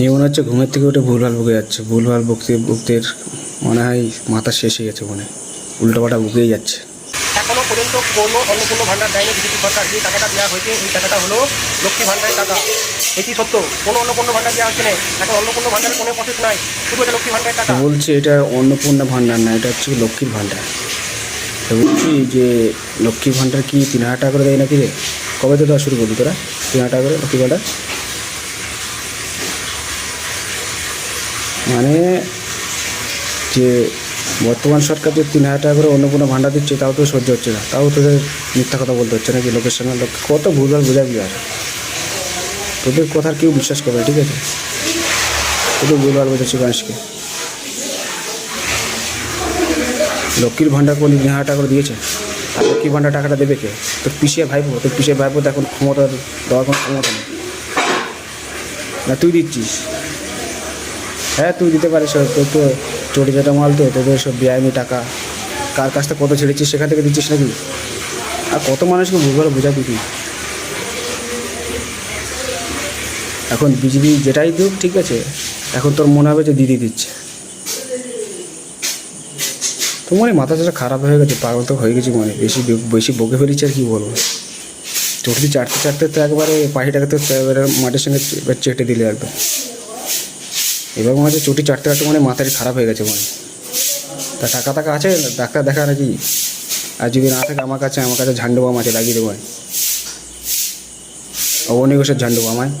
এই মনে হচ্ছে ঘুমের থেকে উঠে ভুলভাল বকে যাচ্ছে, ভুলভাল বকতে বকতে মনে হয় মাথা শেষ হয়ে গেছে, মনে উল্টোপাল্টা বকেই যাচ্ছে। এখনো পর্যন্ত কোনো অন্নপূর্ণ ভাণ্ডার দেয়নি বিজেপি সরকার। যে টাকাটা দেওয়া হয়েছে এই টাকাটা হলো লক্ষ্মী ভাণ্ডারের টাকা। এটি সত্য, কোনো অন্নপূর্ণ ভাণ্ডার দেওয়া হচ্ছে না। এখন অন্নপূর্ণ ভাণ্ডারের কোনো প্রসেস নাই, শুধু এটা লক্ষ্মী ভাণ্ডারের টাকা। বলছে এটা অন্নপূর্ণা ভাণ্ডার না, এটা হচ্ছে লক্ষ্মীর ভাণ্ডার। তো বলছি যে লক্ষ্মীর ভাণ্ডার কি 3,000 টাকা করে দেয় নাকি রে? কবে তো দেওয়া শুরু করবি তোরা 3,000 টাকা করে লক্ষ্মীর ভাণ্ডার? মানে যে বর্তমান সরকার যে 3,000 টাকা করে অন্নপূর্ণা ভাণ্ডার দিচ্ছে, তাও তো সহ্য হচ্ছে না, তাও তোদের মিথ্যা কথা বলতে হচ্ছে নাকি লোকের সঙ্গে। লোক কত ভুলভাল বোঝাবি আর, তোদের কথার কেউ বিশ্বাস করবে, ঠিক আছে? তোদের ভুলভাল বোঝাচ্ছি মানুষকে। লক্ষ্মীর ভাণ্ডার কোন 3,000 টাকা করে দিয়েছে? আর লক্ষ্মীর ভাণ্ডার টাকাটা দেবে কে? তোর পিছিয়ে ভাইপো, তোর পিছিয়ে ভাইপো তো এখন ক্ষমতা দেওয়ার কোনো ক্ষমতা নেই না, তুই দিচ্ছিস। হ্যাঁ তুই দিতে পারিস, তোর তো চটি চাটা মাল, তো তোদের সব বেআইনি টাকা কার কাছ থেকে কত ছেড়েছিস সেখান থেকে দিচ্ছিস নাকি? আর কত মানুষকে ভুলভাল বোঝাবি তুই? এখন বিজেপি যেটাই দিক, ঠিক আছে, এখন তোর মনে হবে যে দিদি দিচ্ছে। তো মনে মাথা চাটা খারাপ হয়ে গেছে, পাগল তো হয়ে গেছি, মনে বেশি বেশি বকে ফেলিছে আর কি বলবো। চটি চাটতে চাটতে তো একবারে পাখিটাকে তো এবারে মাটির সঙ্গে চেটে দিলে একদম। এবার মনে হচ্ছে চটি চাটতে চাটতে মানে মাথাটা খারাপ হয়ে গেছে মনে। তা টাকা আছে, ডাক্তার দেখা নাকি? আর যদি না থাকে আমার কাছে ঝান্ডু বাম আছে, লাগিয়ে দেবো। অবনী ঘোষের ঝান্ডু বাম আমায়।